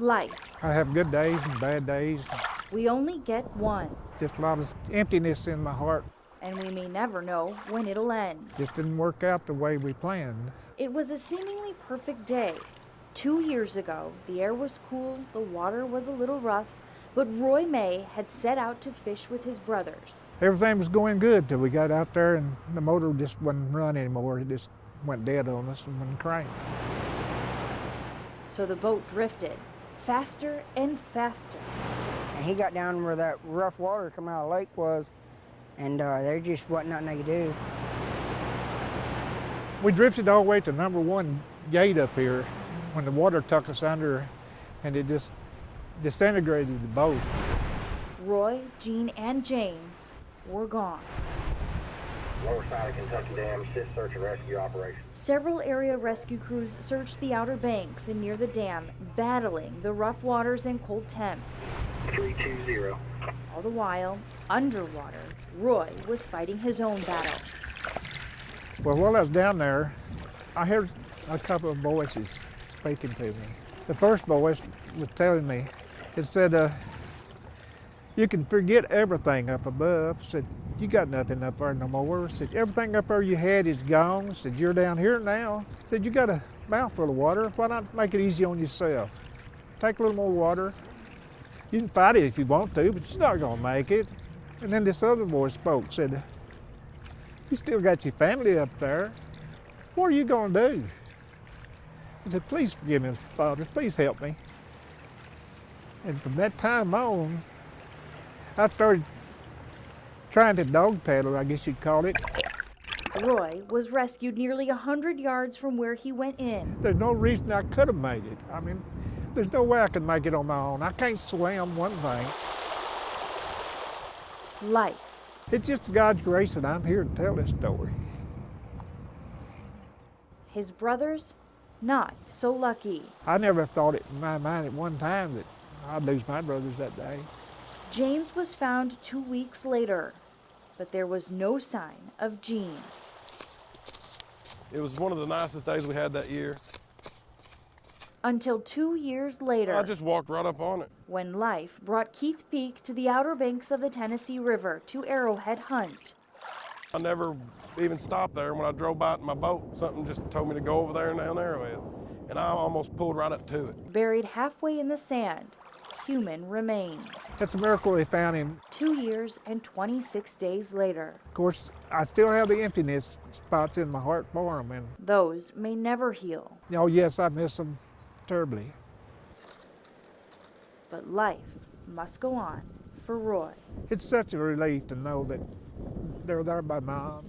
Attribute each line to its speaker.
Speaker 1: Life.
Speaker 2: I have good days and bad days.
Speaker 1: We only get one,
Speaker 2: Just a lot of emptiness in my heart.
Speaker 1: and we may never know when it'll end.
Speaker 2: Just didn't work out the way we planned.
Speaker 1: It was a seemingly perfect day. 2 years ago, the air was cool, the water was a little rough, but Roy May had set out to fish with his brothers.
Speaker 2: Everything was going good till we got out there and the motor just wouldn't run anymore. It just went dead on us and wouldn't crank.
Speaker 1: So the boat drifted, faster and faster.
Speaker 3: And he got down where that rough water come out of the lake was, and there just wasn't nothing they could do.
Speaker 2: We drifted all the way to number one gate up here when the water took us under, and it just disintegrated the boat.
Speaker 1: Roy, Gene, and James were gone.
Speaker 4: Lower side of Kentucky Dam, assist search and rescue operation.
Speaker 1: Several area rescue crews searched the Outer Banks and near the dam, battling the rough waters and cold temps.
Speaker 4: 320.
Speaker 1: All the while, underwater, Roy was fighting his own battle.
Speaker 2: Well, while I was down there, I heard a couple of voices speaking to me. The first voice was telling me, it said, you can forget everything up above. Said, you got nothing up there no more. Said, everything up there you had is gone. Said, you're down here now. Said, you got a mouthful of water. Why not make it easy on yourself? Take a little more water. You can fight it if you want to, but you're not gonna make it. And then this other voice spoke, said, you still got your family up there. What are you gonna do? I said, please forgive me, Father, please help me. And from that time on, I started trying to dog paddle, I guess you'd call it.
Speaker 1: Roy was rescued nearly 100 yards from where he went in.
Speaker 2: There's no reason I could have made it. I mean, there's no way I could make it on my own. I can't swim, one thing.
Speaker 1: Life.
Speaker 2: It's just God's grace that I'm here to tell this story.
Speaker 1: His brothers, not so lucky.
Speaker 2: I never thought it in my mind at one time that I'd lose my brothers that day.
Speaker 1: James was found 2 weeks later, but there was no sign of Gene.
Speaker 5: It was one of the nicest days we had that year.
Speaker 1: Until 2 years later,
Speaker 5: I just walked right up on it.
Speaker 1: when life brought Keith Peak to the Outer Banks of the Tennessee River to arrowhead hunt.
Speaker 5: I never even stopped there. When I drove by it in my boat, something just told me to go over there and down Arrowhead. And I almost pulled right up to it.
Speaker 1: Buried halfway in the sand, human remains.
Speaker 2: It's a miracle they found him.
Speaker 1: 2 years and 26 days later.
Speaker 2: Of course, I still have the emptiness spots in my heart for him. And,
Speaker 1: Those may never heal,
Speaker 2: oh yes, I miss them terribly.
Speaker 1: but life must go on for Roy.
Speaker 2: It's such a relief to know that they're there by mom.